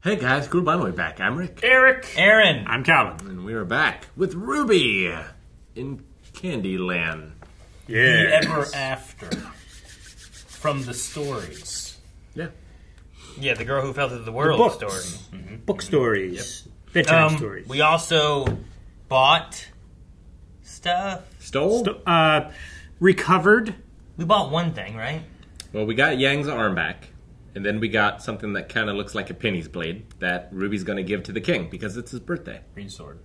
Hey guys, cool by the way back. I'm Rick. Eric. Aaron. I'm Calvin. And we are back with RWBY in Candyland. Yeah. The Ever After. From the stories. Yeah. Yeah, the girl who fell through the world books. story. Mm-hmm. Book stories. Bedtime stories. We also bought stuff. Stole? Recovered. We bought one thing, right? Well, we got Yang's arm back. And then we got something that kind of looks like a penny's blade that Ruby's going to give to the king because it's his birthday. Green sword.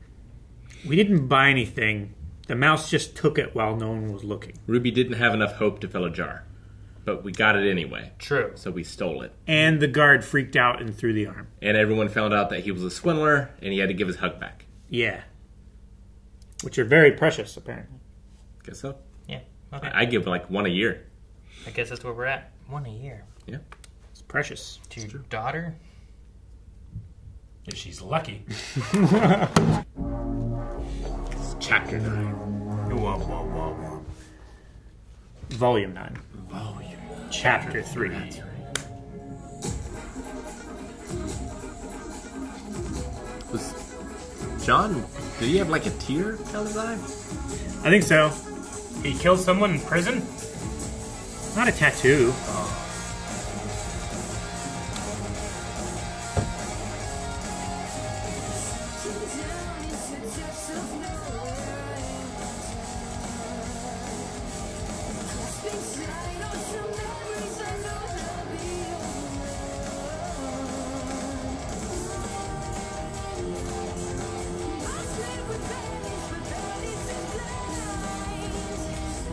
We didn't buy anything. The mouse just took it while no one was looking. Ruby didn't have enough hope to fill a jar. But we got it anyway. True. So we stole it. And the guard freaked out and threw the arm. And everyone found out that he was a swindler and he had to give his hug back. Yeah. Which are very precious, apparently. Guess so. Yeah. Okay. I give like one a year. I guess that's where we're at. One a year. Yeah. It's precious. To your daughter? If she's lucky. It's chapter 9. Whoa. Volume 9. Chapter 3. Was John, did he have like a tear down his eye? I think so. He killed someone in prison? Not a tattoo.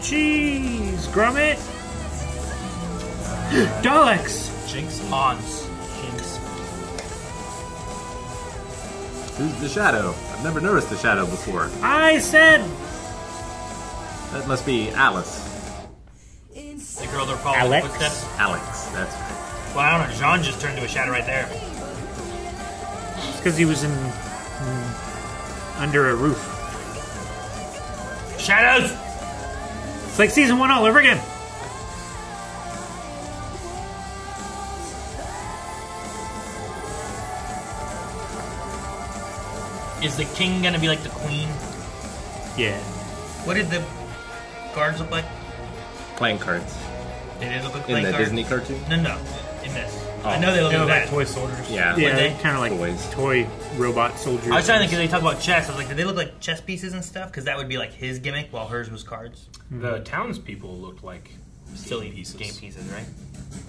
Jeez, Gromit! Daleks! Jinx. Ons. Jinx. Who's the shadow? I've never noticed the shadow before. I said! That must be Alice. The girl that followed Alex? the footsteps. Alex, that's right. Well, I don't know. John just turned into a shadow right there. It's because he was in under a roof. Shadows! It's like season 1 all over again. Is the king gonna be like the queen? Yeah. What did the guards look like? Playing cards. They did look like In playing the cards? Disney cartoon? No. In this. Oh. I know they look They like look that. like toy soldiers. Yeah. Yeah, they? kind of like Toys. toy robot soldiers. I was trying to think, because they talk about chess. I was like, did they look like chess pieces and stuff? Because that would be like his gimmick, while hers was cards. The townspeople looked like Silly game pieces. game pieces, right?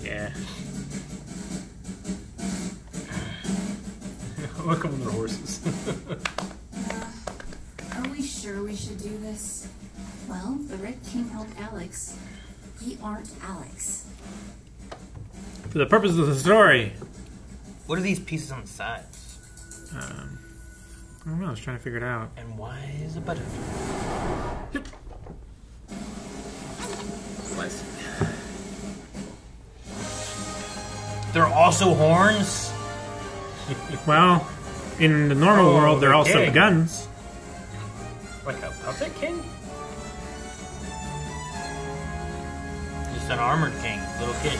Yeah. Look at them on their horses. Are we sure we should do this? Well, the Red King helped Alex. We aren't Alex. For the purpose of the story. What are these pieces on the sides? I don't know, I was trying to figure it out. And why is a butterfly? Nice. There are also horns? Well, in the normal world, they're they're also king. guns. Like a puppet king? Just an armored king, little kid.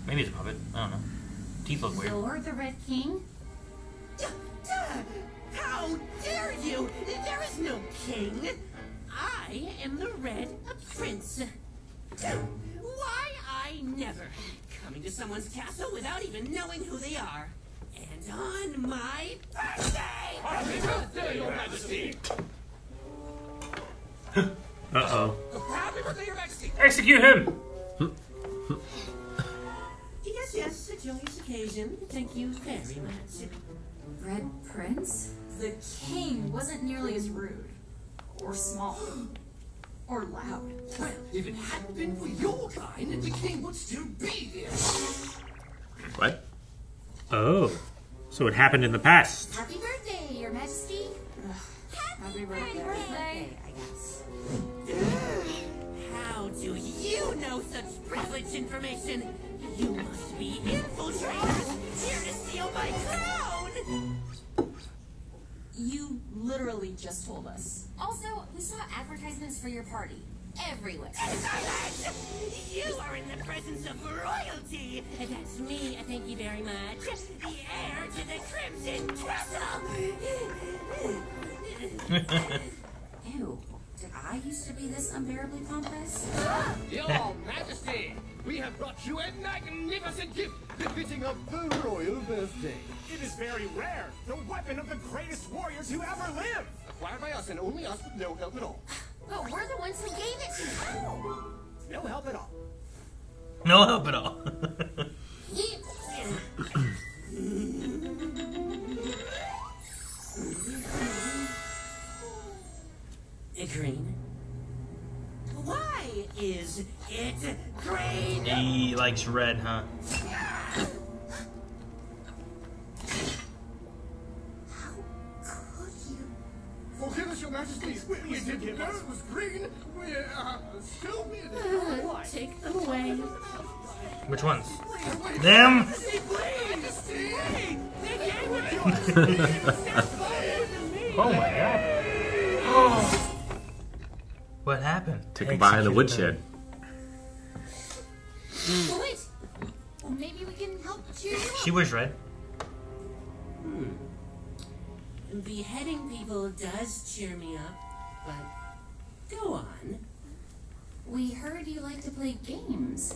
Maybe it's a puppet. I don't know. Teeth look weird. You're the Red King? How dare you! There is no king! I am the Red Prince. Why I never coming to someone's castle without even knowing who they are. And on my birthday! Happy birthday, Your Majesty! Uh-oh. Happy birthday, Your Majesty! Execute him! Yes, a joyous occasion. Thank you very much. Red Prince? The king wasn't nearly as rude. Or small. Or loud. Well, if it hadn't been for your kind, the king would still be here. What? Oh. So it happened in the past. Happy birthday, Your Majesty. Happy birthday, I guess. How do you know such privileged information? You must be infiltrators here to steal my crown! You literally just told us. Also, we saw advertisements for your party. everywhere. Silence! You are in the presence of royalty! That's me, thank you very much. The heir to the Crimson Castle! Ew, did I used to be this unbearably pompous? Your Majesty, we have brought you a magnificent gift befitting of the royal birthday. It is very rare. The weapon of the greatest warriors who ever lived. Acquired by us and only us with no help at all. But we're the ones who gave it to you. No help at all. No help at all. Green? Why is it green? He likes red, huh? Forgive us, Your Majesty. We didn't know it was green. We're stupid. Take them away. Which ones? Them? Oh my god. What happened? Took him behind the woodshed. Wait, maybe we can help cheer you up. She wears red. Beheading people does cheer me up, but go on. We heard you like to play games.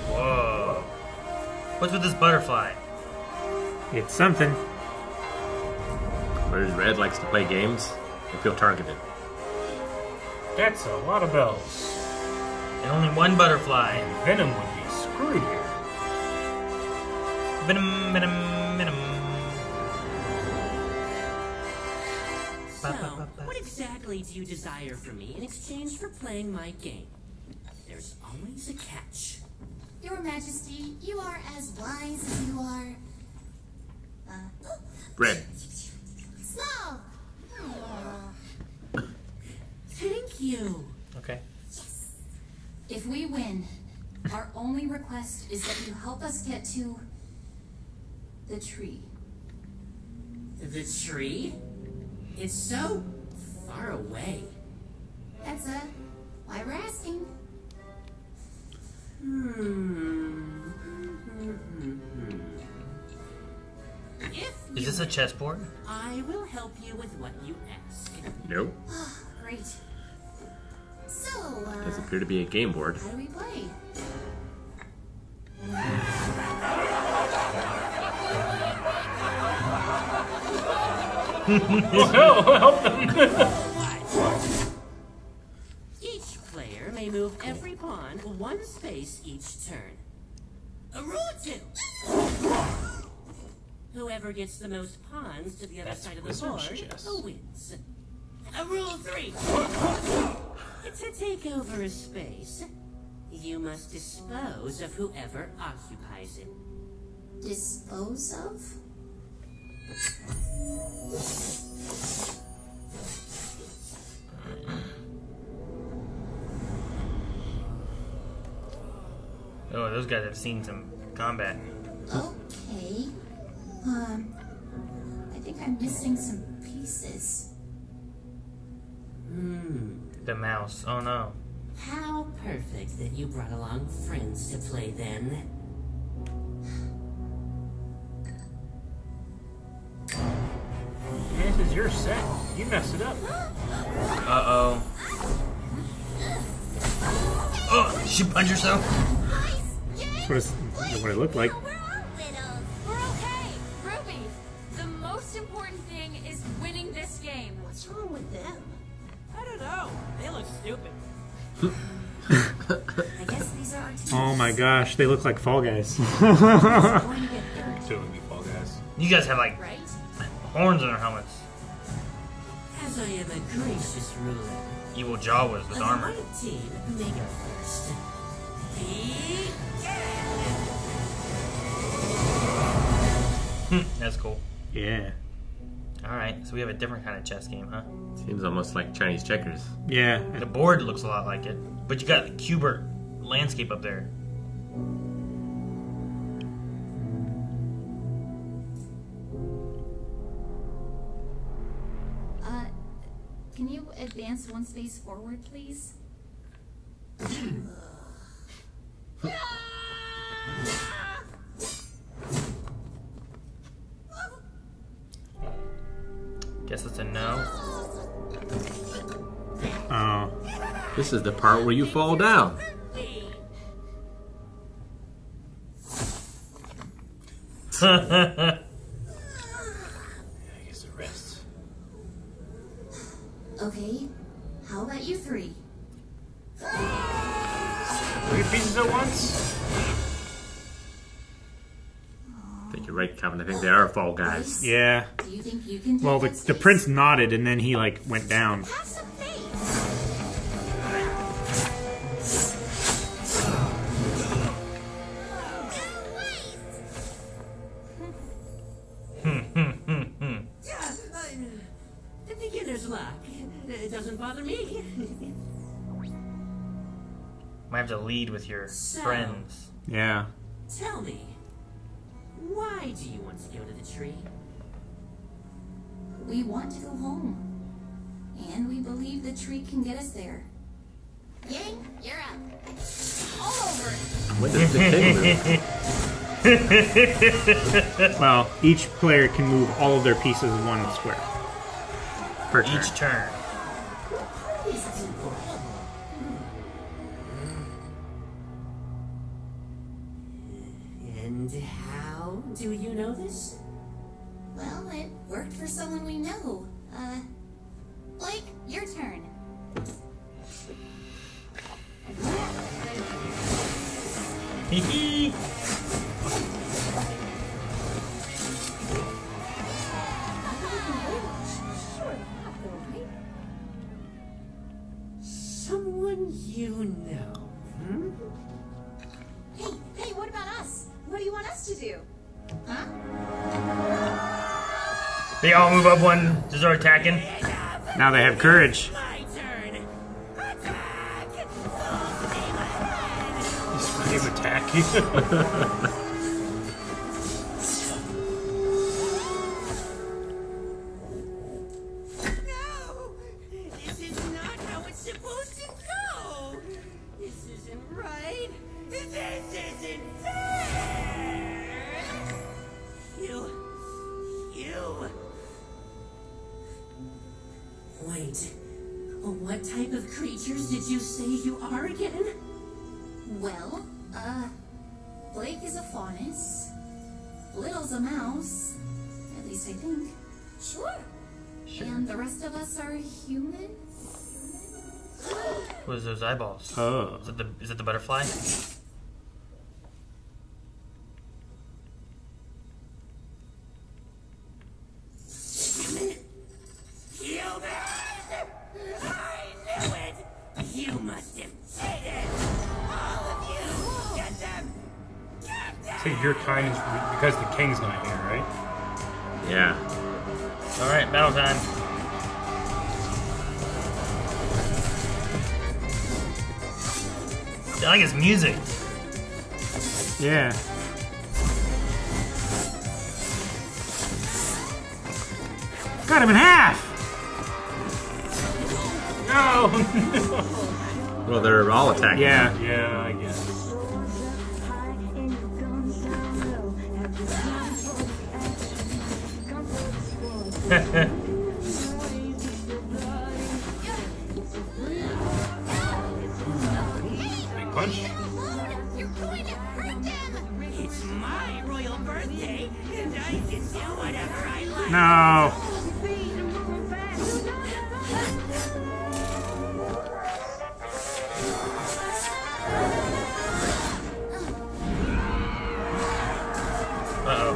Whoa. What's with this butterfly? It's something. Whereas Red likes to play games and feel targeted. That's a lot of bells. And only one butterfly. Venom would be screwed here. Venom, venom, venom. So, what exactly do you desire from me in exchange for playing my game? There's always a catch. Your Majesty, you are as wise as you are... Red. small! Thank you. Okay. If we win, our only request is that you help us get to... the tree. The tree? It's so far away. That's why we're asking. Is this a chessboard? I will help you with what you ask. Nope. Great. So, Does appear to be a game board. how do we play? Help them! Each player may move every pawn one space each turn. Rule 2. Whoever gets the most pawns to the other That's side of the wizard's board chess. wins. Rule 3. To take over a space, you must dispose of whoever occupies it. Dispose of? Oh, those guys have seen some combat. Okay. I think I'm missing some pieces. The mouse. Oh no. How perfect that you brought along friends to play then. This is your set. You messed it up. Uh-oh. Oh, she punched herself? That's what it looked like. We're okay. Ruby, the most important thing is winning this game. What's wrong with them? I don't know. They look stupid. I guess these are our teams. Oh my gosh, they look like Fall Guys. Going to get dirty, Two of you fall guys. You guys have like right? horns on their helmets. As I am a gracious ruler, Evil Jawas with armor. the white team may go first. That's cool. Yeah. Alright, so we have a different kind of chess game, huh? Seems almost like Chinese checkers. Yeah. The board looks a lot like it, but you got the Cubert landscape up there. can you advance one space forward, please? Guess it's a no. Oh. This is the part where you fall down. I guess the rest. Okay, how about you three? 3 pieces at once? I think you're right, Kevin. I think they are fall guys. Yeah. Do you think you can take Well, that the space? prince nodded and then he like went down. Have some faith. Beginner's luck. It doesn't bother me. Might have to lead with your friends. Yeah. Tell me, why do you want to go to the tree? We want to go home. And we believe the tree can get us there. Yang, you're up. All over it. When does the king move? Well, each player can move all of their pieces 1 square. Per turn. Each turn. And how do you know this? Well, it worked for someone we know. Blake, your turn. Hee Someone you know. Hmm? Hey, what about us? What do you want us to do? Huh? They all move up one to start attacking. Now they have courage. My turn. Attack! He's attack. No! This is not how it's supposed to go! This isn't right! This isn't fair! You... Wait. What type of creatures did you say you are again? Well, Blake is a faunus. Little's a mouse. At least I think. Sure. And the rest of us are human? What is those eyeballs? Oh. Is it the butterfly? I knew it! You must have cheated! All of you! Get them! Get them! Say your kind is because the king's not here, right? Yeah. Alright, battle time. I like his music. Yeah. Cut him in half! No! Well, they're all attacking. Yeah. Yeah, I guess. Big punch. You're going to hurt them! It's my royal birthday, and I can do whatever I like! No. Uh-oh.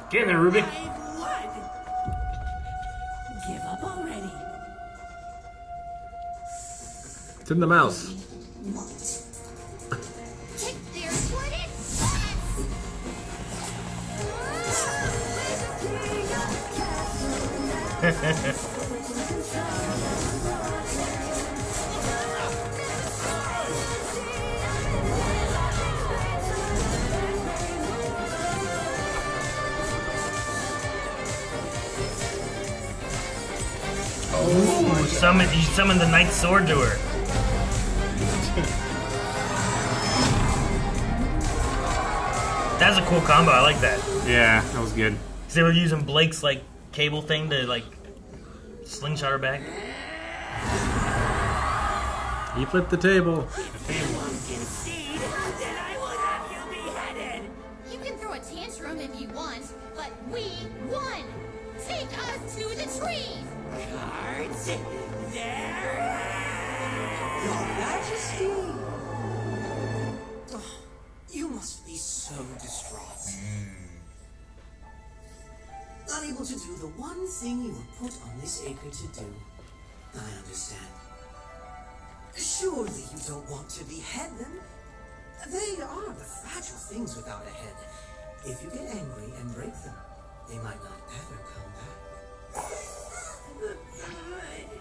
Get in there, Ruby. I've won! Give up already. It's in the mouse. Kick their sweated Ooh, he summoned the Knight's Sword to her. That's a cool combo. I like that. Yeah, that was good. Because they were using Blake's like cable thing to like slingshot her back. He flipped the table. You can throw a tantrum if you want, but we won! Take us to the tree! Cards, there. Your Majesty. Oh, you must be so distraught. Unable to do the one thing you were put on this acre to do. I understand. Surely you don't want to behead them? They are but fragile things without a head. If you get angry and break them, they might not ever come back.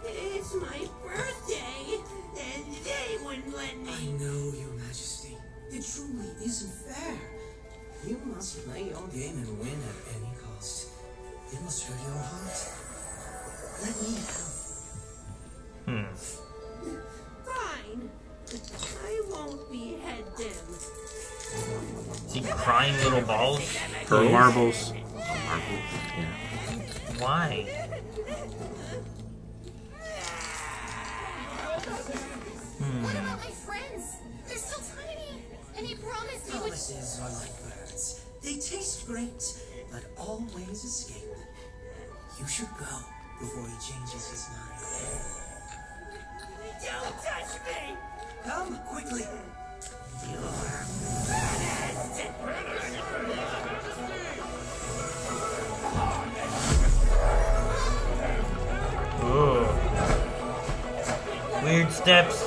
It's my birthday, and they wouldn't let me. I know, Your Majesty. It truly isn't fair. You must play your game and win at any cost. It must hurt your heart. Let me help. Fine. I won't behead them. Is he crying little balls? For marbles. Why? What about my friends? They're still tiny. And he promised he would... Promises are like birds. They taste great, but always escape. You should go before he changes his mind. Don't touch me! Come, quickly. You're Ooh. Weird steps.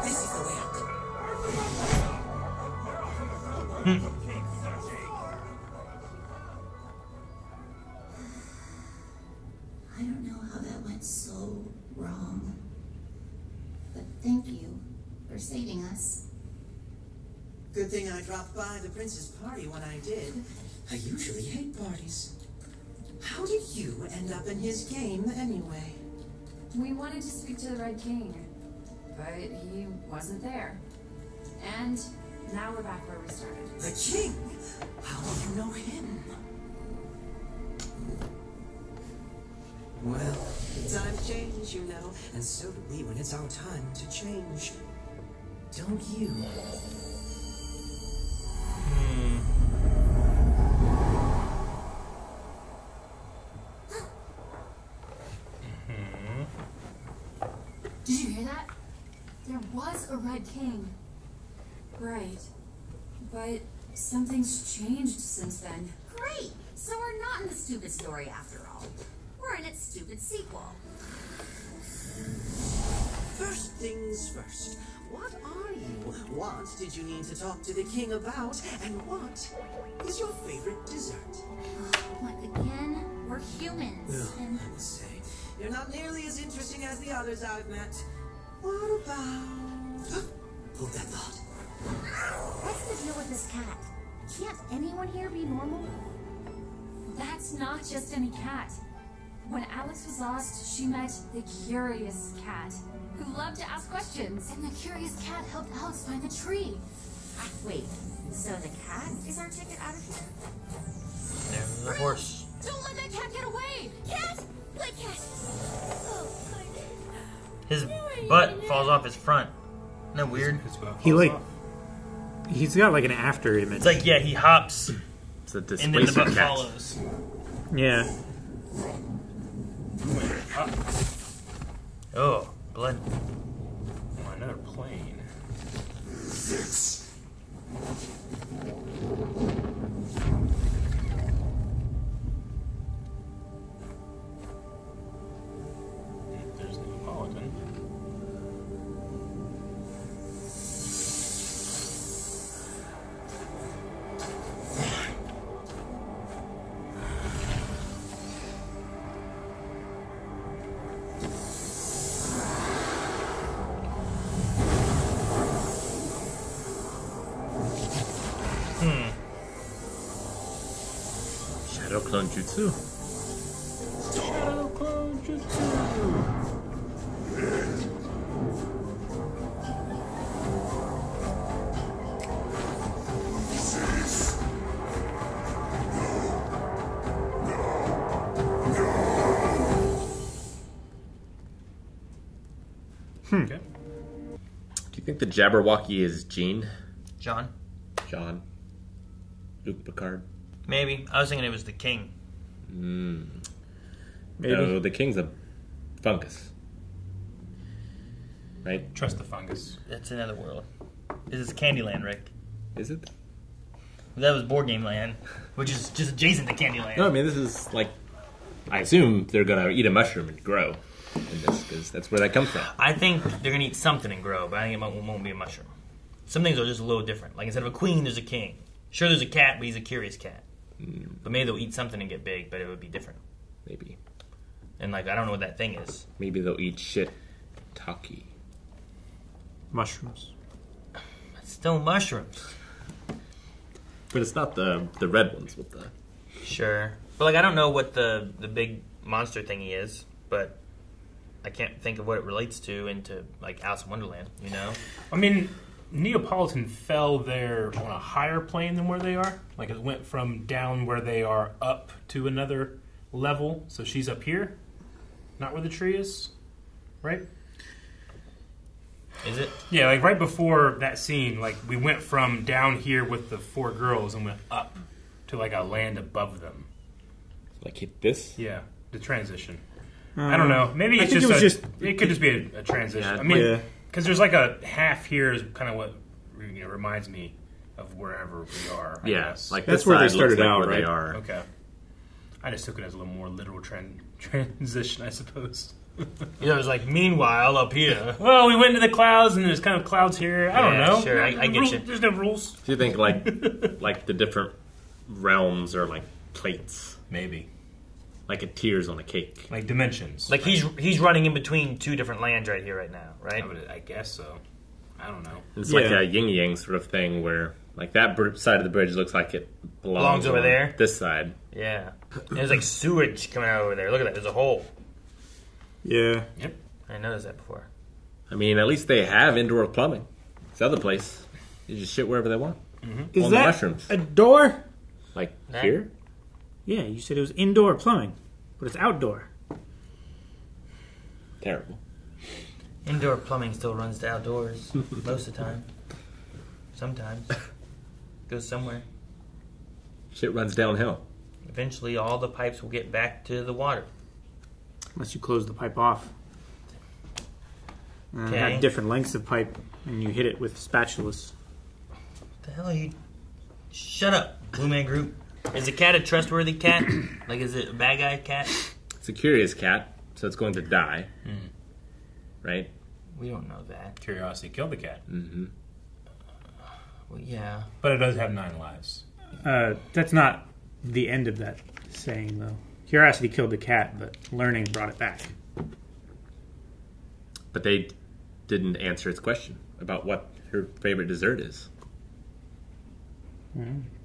This is the way out. I don't know how that went so wrong. But thank you for saving us. Good thing I dropped by the prince's party when I did. I usually hate parties. How did you end up in his game anyway? We wanted to speak to the Red King, but he wasn't there. And now we're back where we started. The king? How do you know him? Well, times change, you know, and so do we when it's our time to change. Don't you? Did you hear that? There was a Red King. Right. But something's changed since then. Great! So we're not in the stupid story after all. We're in its stupid sequel. First things first. What are you? What did you need to talk to the king about? And what is your favorite dessert? What, again? We're humans. Ugh, And I must say, you're not nearly as interesting as the others I've met. What about... Hold that thought. what's the deal with this cat? Can't anyone here be normal? That's not just any cat. When Alex was lost, she met the Curious Cat, who loved to ask questions. And the curious cat helped Alex find the tree. Wait, so the cat is our ticket out of here? There's the horse. Don't let that cat get away! Cat! Wait, cat! Oh, His butt falls off his front. Isn't that weird? He's got like an after image. It's like, yeah, he hops, It's a and then the displacer butt cat. follows. Yeah. Oh, blood. Oh, another plane. There's the Neapolitan. Clone Jutsu. Shadow Clone Jutsu. Okay. Do you think the Jabberwocky is Jean? John? John? Luke Picard? Maybe. I was thinking it was the king. Maybe. No, the king's a fungus. Right? Trust the fungus. That's another world. This is Candyland, Rick. Is it? That was Board Game Land, which is just adjacent to Candyland. No, I mean, this is like... I assume they're going to eat a mushroom and grow in this, because that's where that comes from. I think they're going to eat something and grow, but I think it won't be a mushroom. Some things are just a little different. Like, instead of a queen, there's a king. Sure, there's a cat, but he's a curious cat. But maybe they'll eat something and get big, but it would be different. Maybe. And, like, I don't know what that thing is. Maybe they'll eat shit. Taki. Mushrooms. It's still mushrooms. But it's not the red ones with the... Sure. But, like, I don't know what the big monster thingy is, but I can't think of what it relates to into, like, Alice in Wonderland, you know? I mean, Neapolitan fell there on a higher plane than where they are. Like, it went from down where they are up to another level. So she's up here, not where the tree is, right? Is it? Yeah, like right before that scene, like we went from down here with the 4 girls and went up to like a land above them. Like hit this? Yeah, the transition. I don't know. Maybe it's it could just be a transition. Yeah, I mean, because there's like a half here is kind of what reminds me of wherever we are. I guess. Like that's where they side looks started like out, where right? They are. Okay. I just took it as a little more literal transition, I suppose. Yeah, it was like, meanwhile, up here. Well, we went to the clouds, and there's kind of clouds here. I don't know. Sure, I get you. There's no rules. Do you think like like the different realms are like plates? Maybe. Like it tiers on a cake. Like dimensions. Like he's running in between 2 different lands right here, right now, right? I guess so. I don't know. It's like a yin-yang sort of thing where like that side of the bridge looks like it belongs over on there. This side. Yeah. And there's like sewage coming out over there. Look at that. There's a hole. Yeah. Yep. I didn't notice that before. I mean, at least they have indoor plumbing. This other place, you just shit wherever they want. Is On that the mushrooms. a door? Like That? here? Yeah, you said it was indoor plumbing, but it's outdoor. Terrible. Indoor plumbing still runs to outdoors most of the time. Sometimes. Goes somewhere. Shit runs downhill. Eventually, all the pipes will get back to the water. Unless you close the pipe off. Okay. Have different lengths of pipe, and you hit it with spatulas. What the hell are you... Shut up, Blue Man Group. Is the cat a trustworthy cat? Like, is it a bad guy cat? It's a curious cat, so it's going to die. Right? We don't know that. Curiosity killed the cat. Mm-hmm. Well, yeah. But it does have 9 lives. That's not the end of that saying, though. Curiosity killed the cat, but learning brought it back. But they didn't answer its question about what her favorite dessert is.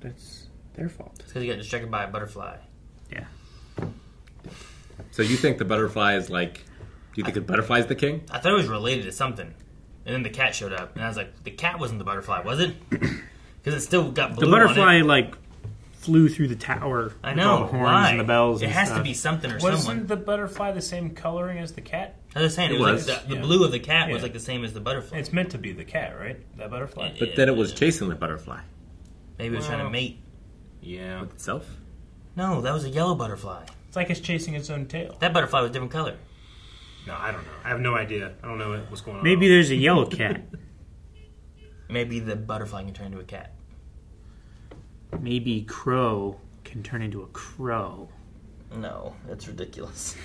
That's their fault. It's because you got distracted by a butterfly. Yeah. So you think the butterfly is like... Do you think the butterfly is the king? I thought it was related to something. And then the cat showed up. And I was like, the cat wasn't the butterfly, was it? Because it still got blue The butterfly, on it. like, flew through the tower. I with know. all the horns Why? and the bells It and has stuff. to be something or Wasn't someone. the butterfly the same coloring as the cat? I was saying, It it was. was. Like the Yeah. blue of the cat was Yeah. like the same as the butterfly. It's meant to be the cat, right? That butterfly? But then it was chasing the butterfly Maybe it was trying to Well. mate. Yeah. with itself. No, that was a yellow butterfly. It's like it's chasing its own tail. That butterfly was a different color. No, I don't know. I have no idea. I don't know what's going on. Maybe there's a yellow cat. Maybe the butterfly can turn into a cat. Maybe crow can turn into a crow. No, that's ridiculous.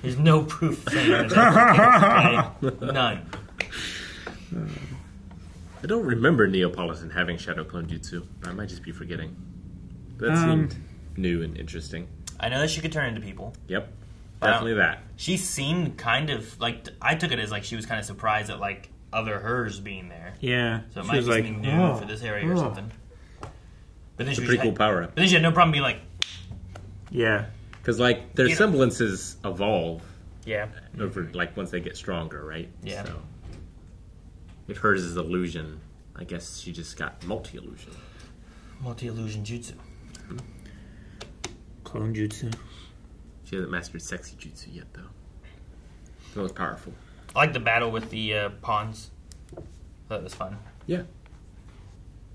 There's no proof saying that that's the case, okay? None. I don't remember Neapolitan having Shadow Clone Jutsu. I might just be forgetting. That seemed new and interesting. I know that she could turn into people. Yep. Definitely that. She seemed kind of like, I took it as like she was kind of surprised at like other hers being there. Yeah. So it she might was be like, something new for this area or something. But then It's a she pretty had, cool power up. But then she had no problem being like, Yeah. Because, like, their semblances evolve. Yeah. Over, like, once they get stronger, right? Yeah. So, if hers is illusion, I guess she just got multi-illusion. Multi-illusion jutsu. Clone jutsu. She hasn't mastered sexy jutsu yet, though. The most powerful. I like the battle with the pawns. That was fun. Yeah.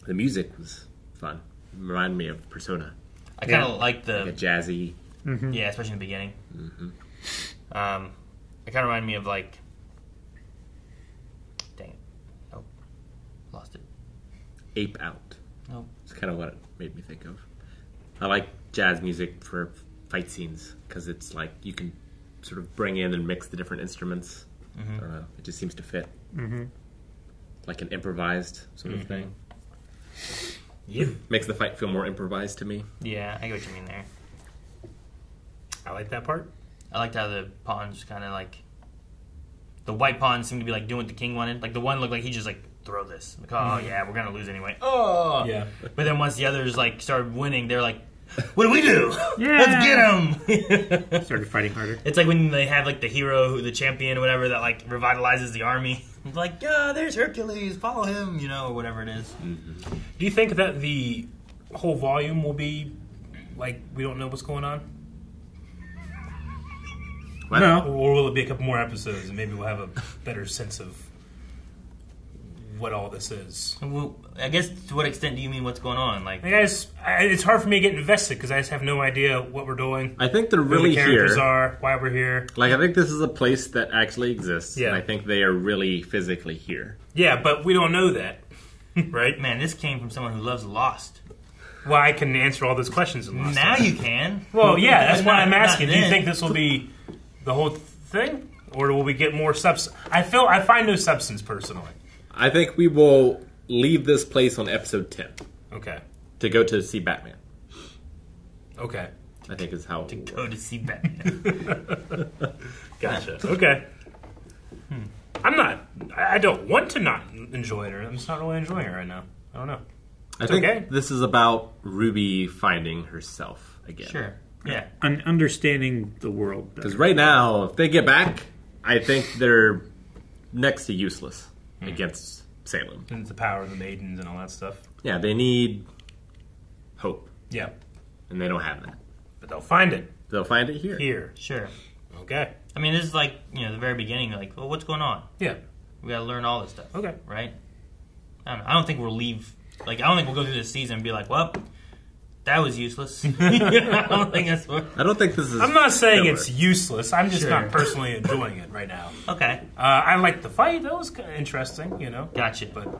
The music was fun. It reminded me of Persona. I kind of like the... Like a jazzy... Mm-hmm. Yeah, especially in the beginning. Mm-hmm. It kind of reminded me of, like... Dang it. Oh. Lost it. Ape Out. Oh. It's kind of what it made me think of. I like jazz music for fight scenes because it's like you can sort of bring in and mix the different instruments. Mm-hmm. I don't know. It just seems to fit. Mm-hmm. Like an improvised sort of thing. Yep. Makes the fight feel more improvised to me. Yeah, I get what you mean there. I like that part. I liked how the pawns kind of like... The white pawns seemed to be like doing what the king wanted. Like the one looked like he just like, throw this. Like, oh yeah, we're going to lose anyway. Oh! Yeah. But then once the others like started winning, they're like, what do we do? Yeah. Let's get them! Started fighting harder. It's like when they have like the hero, the champion or whatever that like revitalizes the army. It's like, there's Hercules, follow him, you know, or whatever it is. Mm-hmm. Do you think that the whole volume will be like we don't know what's going on? What? No. Or will it be a couple more episodes and maybe we'll have a better sense of what all this is? Well, I guess to what extent do you mean what's going on? Like, it's hard for me to get invested because I just have no idea what we're doing. I think they're Who really the characters here. are, why we're here. Like, I think this is a place that actually exists. Yeah. And I think they are really physically here. Yeah, but we don't know that, right? man, this came from someone who loves Lost. Well, I can answer all those questions in Lost. Now you can. Well, yeah, that's But why not- I'm asking. not Do you then. think this will be the whole thing? Or will we get more substance? I find no substance, personally. I think we will leave this place on episode 10 Okay. to go to see Batman. Okay. I think is how... To go to see Batman. Gotcha. Okay. I don't want to not enjoy it, or I'm just not really enjoying it right now. I don't know. I think okay. this is about Ruby finding herself again. Sure. Yeah. Understanding the world better. Because right now, if they get back, I think they're next to useless against Salem. And it's the power of the maidens and all that stuff. Yeah, they need hope. Yeah. And they don't have that. But they'll find it. They'll find it here. Here. Sure. Okay. I mean, this is like, the very beginning, like, well, what's going on? Yeah. We gotta learn all this stuff. Okay. Right? I don't know. I don't think we'll leave, I don't think we'll go through this season and be like, well, that was useless. I don't think that's what... I don't think this is... I'm not saying filler. it's useless. I'm just Sure. not personally enjoying it right now. Okay. I like the fight. That was kind of interesting, Gotcha. But,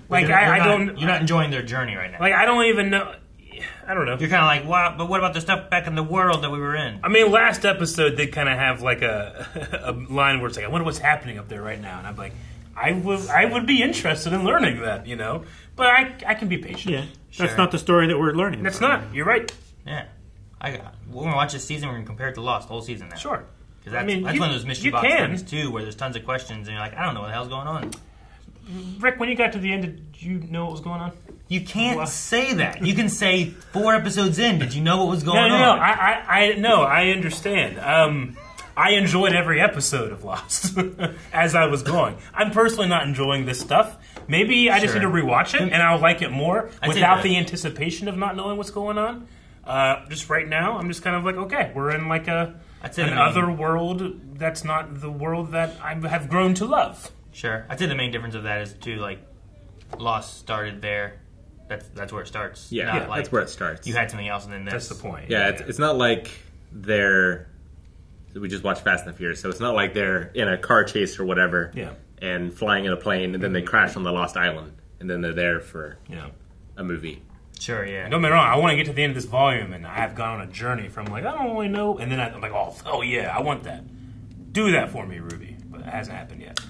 like, You're not enjoying their journey right now. Like, I don't even know... I don't know. You're kind of like, wow, but what about the stuff back in the world that we were in? I mean, last episode did kind of have, like, a line where it's like, I wonder what's happening up there right now. And I'm like, I would be interested in learning that, But I can be patient. Yeah. Sure. That's not the story that we're learning. That's from. not. You're right. Yeah. When we watch this season, we're going to compare it to Lost, the whole season now. Sure. Because that's, you- one of those mystery you box can. things, too, where there's tons of questions, and you're like, I don't know what the hell's going on. Rick, when you got to the end, did you know what was going on? You can't What? say that. You can say 4 episodes in, did you know what was going on? No, I understand. I enjoyed every episode of Lost as I was going. I'm personally not enjoying this stuff. Maybe I just need Sure. to rewatch it, and I'll like it more I'd say without that. the anticipation of not knowing what's going on. Just right now, I'm just kind of like, okay, we're in like an I'd say the main- other world that's not the world that I have grown to love. Sure. I'd say the main difference of that is, too, like, Lost started there. That's where it starts. Yeah, Not like that's where it starts. You had something else and then this. That's the point. Yeah, it's not like they're... We just watched Fast and the Furious, so it's not like they're in a car chase or whatever Yeah. and flying in a plane, and then they crash on the Lost Island, and then they're there for a movie. Sure, yeah. Don't get me wrong, I want to get to the end of this volume, and I have gone on a journey from like, I don't really know, and then I'm like, oh yeah, I want that. Do that for me, Ruby. But it hasn't happened yet.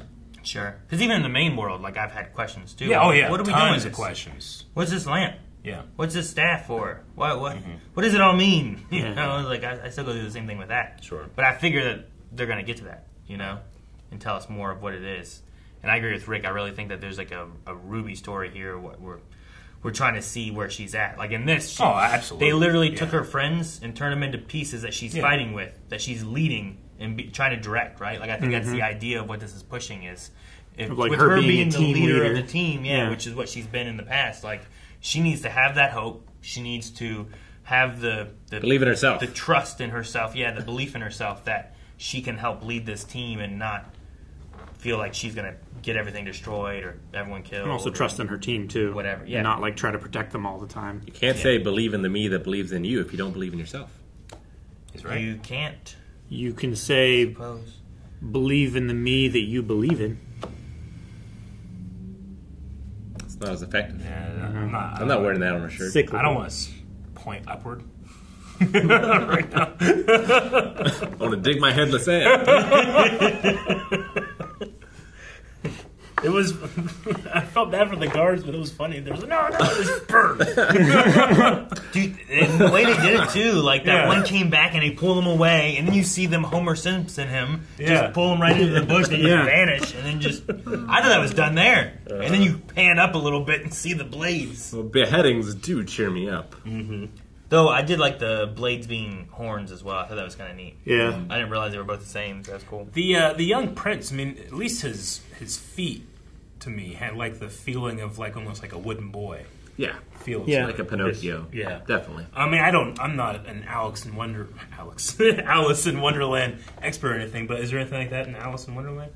Sure. Because even in the main world, like, I've had questions, too. Yeah, oh yeah, What are we doing tons with of this? questions. What's this lamp? Yeah. What's this staff for? What does it all mean? You Yeah. know, like, I still go through the same thing with that. Sure. But I figure that they're going to get to that, and tell us more of what it is. And I agree with Rick. I really think that there's like a Ruby story here, where we're trying to see where she's at. Like in this, absolutely. They literally took her friends and turned them into pieces that she's fighting with, that she's leading and trying to direct, right? Like I think that's the idea of what this is pushing is, like with her being the leader of the team, which is what she's been in the past. Like she needs to have that hope. She needs to have the believe in herself, the trust in herself, the belief in herself that she can help lead this team and not feel like she's going to get everything destroyed or everyone killed. And also trust in her team, too. Whatever, And not, like, try to protect them all the time. You can't say believe in the me that believes in you if you don't believe in yourself. That's right. You can't. You can say, believe in the me that you believe in. It's not as effective. Yeah, I'm not wearing that on a shirt. I don't want to point upward. Right now. I want to dig my headless ant. It was. I felt bad for the guards, but it was funny. There was this bird. Dude, and the way they did it too, like that one came back and they pull them away, and then you see them Homer Simpson him just pull them right into the bush, they just vanish, and then just. I thought that was done there, and then you pan up a little bit and see the blades. Well, beheadings do cheer me up. Mm-hmm. Though I did like the blades being horns as well. I thought that was kind of neat. Yeah, I didn't realize they were both the same. So that's cool. The young prince. I mean, at least his feet to me had like the feeling of like almost like a wooden boy. Yeah, feels like a Pinocchio. Yeah, definitely. I mean, I'm not an Alice in Wonderland expert or anything, but is there anything like that in Alice in Wonderland?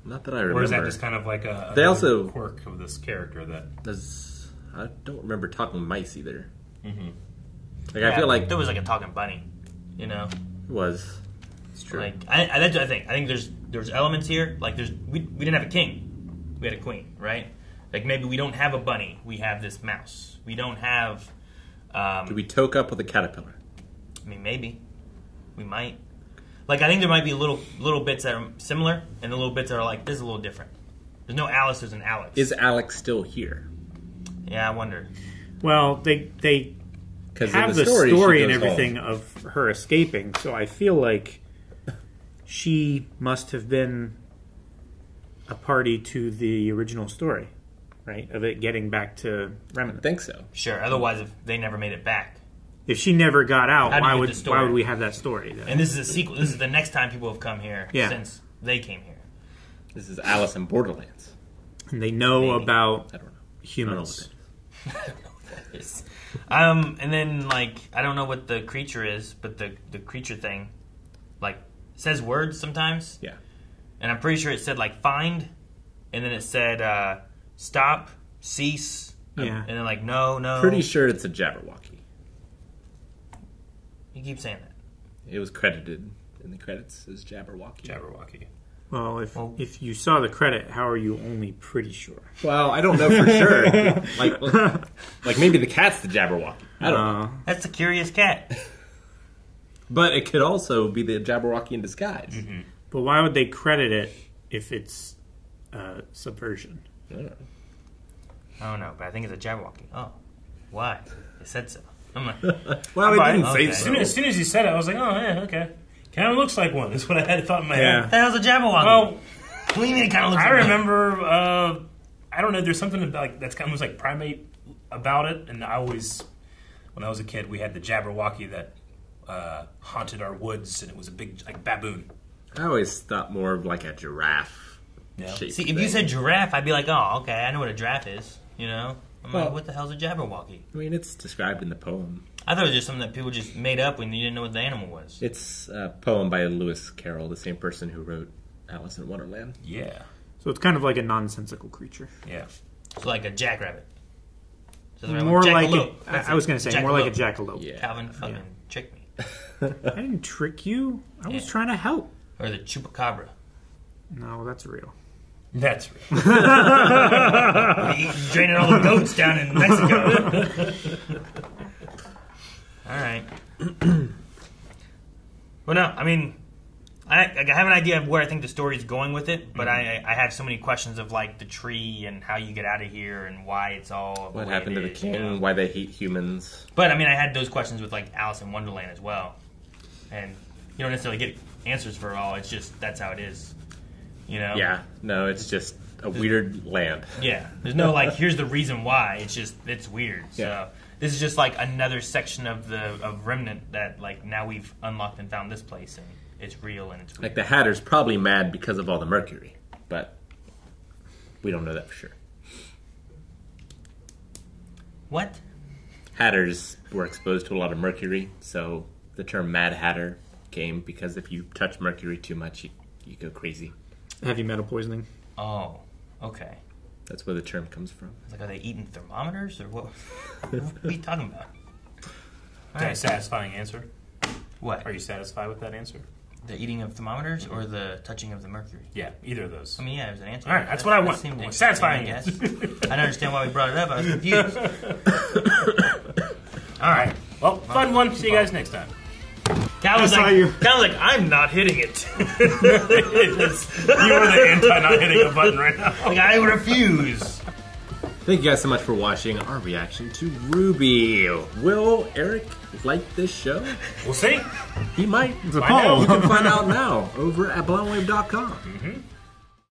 Not that I remember. Or is that just kind of like a quirk of this character that? I don't remember talking mice either. Mm-hmm. Like I feel like there was like a talking bunny, you know. It was. It's true. Like I think there's elements here. Like we didn't have a king, we had a queen, right? Like maybe we don't have a bunny, we have this mouse. We don't have. Do we toke up with a caterpillar? I mean, maybe we might. Like I think there might be little bits that are similar, and the little bits that are like this is a little different. There's no Alice, there's an Alex. Is Alex still here? Yeah, I wonder. Well, they have the story and everything of her escaping, so I feel like she must have been a party to the original story, right? Of it getting back to Remnant. I think so. Sure. Otherwise, if they never made it back, if she never got out, why would we have that story then? And this is a sequel. This is the next time people have come here since they came here. This is Alice in Borderlands, and they know about I don't know humans. I don't know what that is. And then like I don't know what the creature is, but the creature thing, like says words sometimes. Yeah. And I'm pretty sure it said like find, and then it said stop, cease. Yeah. And then like no. Pretty sure it's a Jabberwocky. You keep saying that. It was credited in the credits as Jabberwocky. Jabberwocky. Well, if you saw the credit, how are you only pretty sure? Well, I don't know for sure. like maybe the cat's the Jabberwocky. I don't know. That's the curious cat. But it could also be the Jabberwocky in disguise. Mm-hmm. But why would they credit it if it's subversion? I don't know. I don't know, but I think it's a Jabberwocky. Oh, why? It said so. I'm like, well, it didn't say so. As soon as you said it, I was like, oh yeah, okay. Kind of looks like one. That's what I had thought in my head. What the hell's a Jabberwocky? Well, what do you mean it kind of looks I like remember, I don't know, there's something about, like, that's kind of like primate about it, and I always, when I was a kid, we had the Jabberwocky that haunted our woods, and it was a big, like, baboon. I always thought more of like a giraffe. Yeah. See, if you said giraffe, I'd be like, oh, okay, I know what a giraffe is, you know? I'm like, what the hell's a Jabberwocky? I mean, it's described in the poem. I thought it was just something that people just made up when you didn't know what the animal was. It's a poem by Lewis Carroll, the same person who wrote Alice in Wonderland. Yeah. So it's kind of like a nonsensical creature. Yeah. It's like a jackrabbit. More like I was going to say, more like a jackalope. Yeah. Calvin fucking tricked me. I didn't trick you. I was trying to help. Or the chupacabra. No, that's real. That's real. Draining all the goats down in Mexico. All right. Well, no, I mean, I have an idea of where I think the story is going with it, but I have so many questions of like the tree and how you get out of here and why it's all. What happened to the king? You know? Why they hate humans? But I mean, I had those questions with like Alice in Wonderland as well, and you don't necessarily get answers for it all. It's just that's how it is. You know? Yeah. No, it's just a weird land. Yeah, there's no like, here's the reason why. It's weird. So this is just like another section of Remnant that like now we've unlocked and found this place, and it's real and it's weird. Like the Hatter's probably mad because of all the mercury, but we don't know that for sure. What? Hatters were exposed to a lot of mercury, so the term Mad Hatter came because if you touch mercury too much, you go crazy. Heavy metal poisoning. Oh, okay. That's where the term comes from. It's like, are they eating thermometers or what? What are you talking about? Is that a satisfying answer? What? Are you satisfied with that answer? The eating of thermometers or the touching of the mercury? Yeah, either of those. I mean, yeah, there's an answer. All right, that's what I want. Satisfying answer. I don't understand why we brought it up. I was confused. All right. Well, fun one. See you guys next time. Cal was like, I'm not hitting it. You are the anti not hitting a button right now. Like, I refuse. Thank you guys so much for watching our reaction to RWBY. Will Eric like this show? We'll see. He might. It's a poll. You can find out now over at blindwave.com.